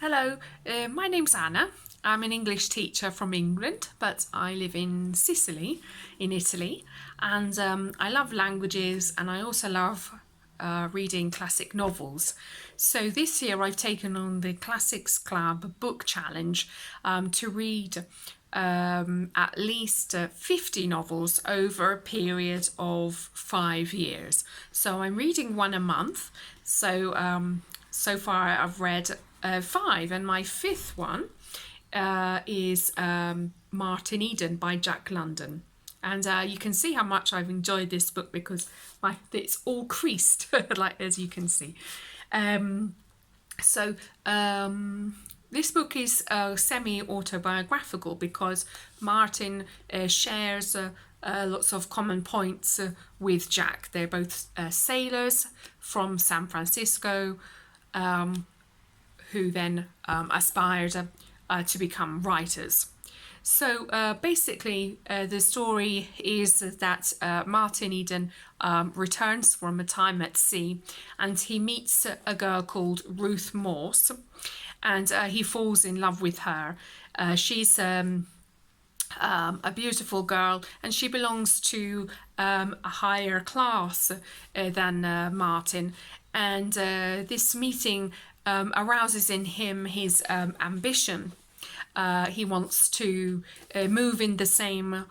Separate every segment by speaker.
Speaker 1: Hello, my name's Anna. I'm an English teacher from England, but I live in Sicily, in Italy, and I love languages and I also love reading classic novels. So this year I've taken on the Classics Club book challenge to read at least 50 novels over a period of 5 years. So I'm reading one a month. So far I've read five, and my fifth one is Martin Eden by Jack London. And you can see how much I've enjoyed this book because it's all creased, like as you can see. So this book is semi-autobiographical because Martin shares lots of common points with Jack. They're both sailors from San Francisco who then aspired to become writers. So basically the story is that Martin Eden returns from a time at sea and he meets a girl called Ruth Morse, and he falls in love with her. She's a beautiful girl and she belongs to a higher class than Martin, and this meeting arouses in him his ambition. He wants to move in the same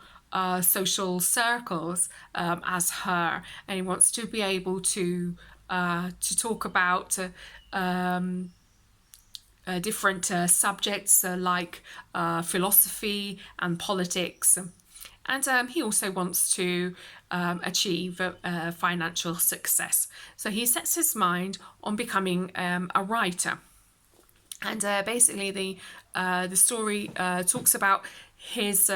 Speaker 1: social circles as her, and he wants to be able to talk about different subjects like philosophy and politics. And he also wants to achieve financial success. So he sets his mind on becoming a writer. And basically the story talks about his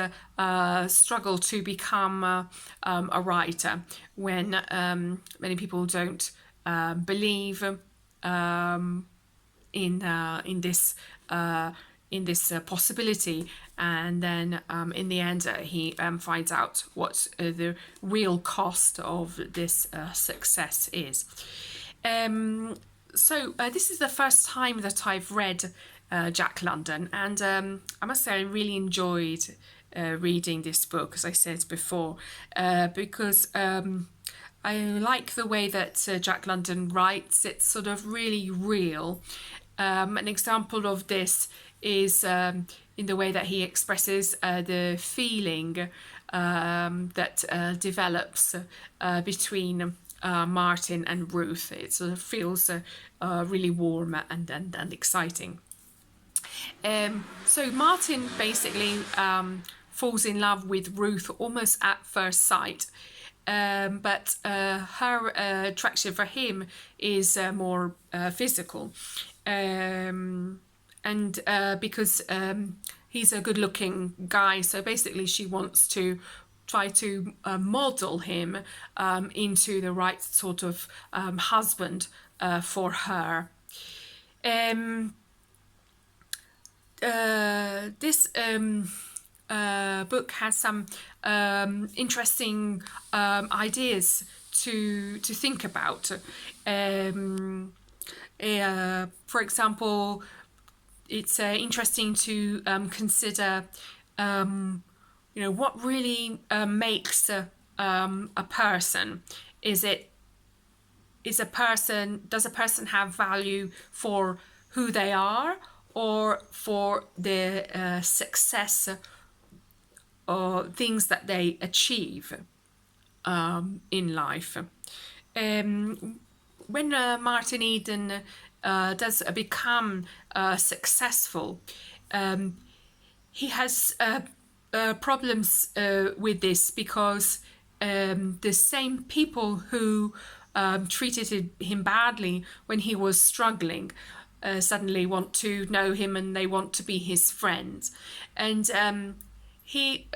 Speaker 1: struggle to become a writer when many people don't believe in this possibility, and then in the end he finds out what the real cost of this success is. So this is the first time that I've read Jack London, and I must say I really enjoyed reading this book, as I said before, because I like the way that Jack London writes. It's sort of really real. An example of this is in the way that he expresses the feeling that develops between Martin and Ruth. It sort of feels really warm and exciting. So Martin basically falls in love with Ruth almost at first sight. But her attraction for him is more physical, and because he's a good-looking guy, so basically she wants to try to model him into the right sort of husband for her. This book has some interesting ideas to think about. For example, it's interesting to consider what really makes a person. Does a person have value for who they are or for their success or things that they achieve in life? When Martin Eden does become successful, he has problems with this because the same people who treated him badly when he was struggling suddenly want to know him and they want to be his friends. And he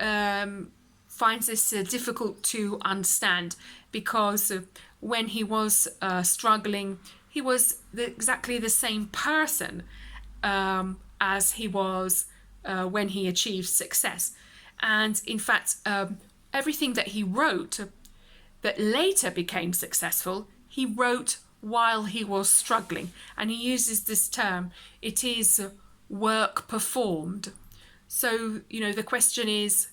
Speaker 1: finds this difficult to understand because when he was struggling, he was exactly the same person as he was when he achieved success. And in fact, everything that he wrote that later became successful, he wrote while he was struggling. And he uses this term, it is work performed. So, the question is,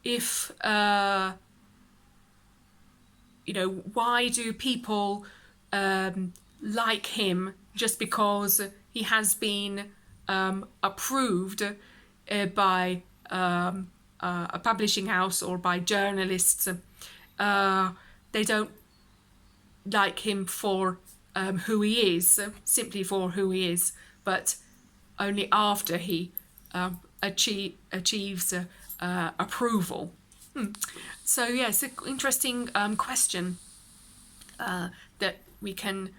Speaker 1: if, why do people like him just because he has been approved by a publishing house or by journalists? They don't like him for who he is, simply for who he is, but only after he achieves approval. So yes, an interesting question that we can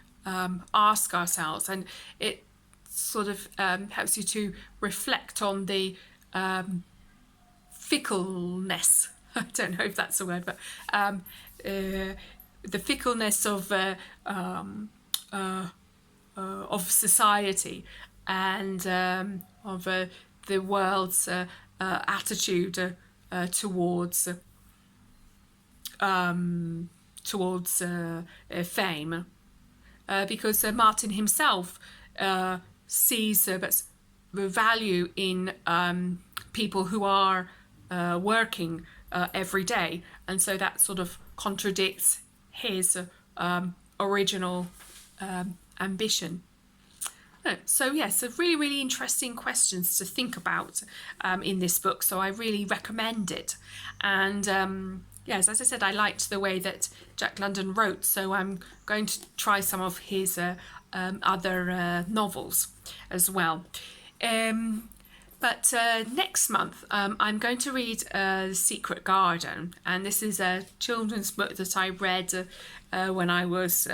Speaker 1: ask ourselves, and it sort of helps you to reflect on the fickleness. I don't know if that's a word, but the fickleness of society and of the world's attitude towards fame, because Martin himself sees the value in people who are working every day, and so that sort of contradicts his original ambition. So yes, really, really interesting questions to think about in this book. So I really recommend it. And yes, as I said, I liked the way that Jack London wrote. So I'm going to try some of his other novels as well. But next month, I'm going to read The Secret Garden. And this is a children's book that I read when I was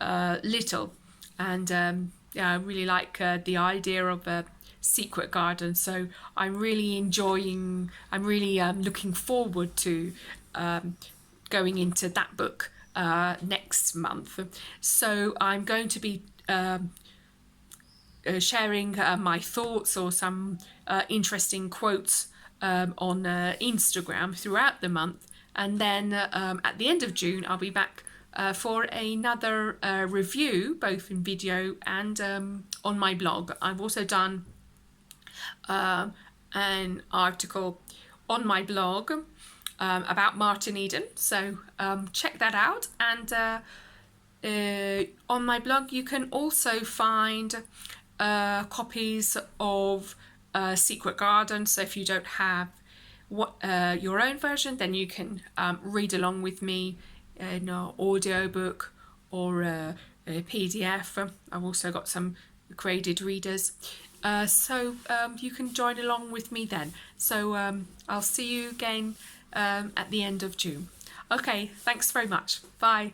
Speaker 1: little. And yeah, I really like the idea of a secret garden, so I'm really looking forward to going into that book next month. So I'm going to be sharing my thoughts or some interesting quotes on Instagram throughout the month, and then at the end of June I'll be back for another review, both in video and on my blog. I've also done an article on my blog about Martin Eden, so check that out. And on my blog you can also find copies of Secret Garden, so if you don't have your own version, then you can read along with me in an audiobook or a PDF. I've also got some graded readers, so you can join along with me then. So I'll see you again at the end of June. Okay, thanks very much. Bye.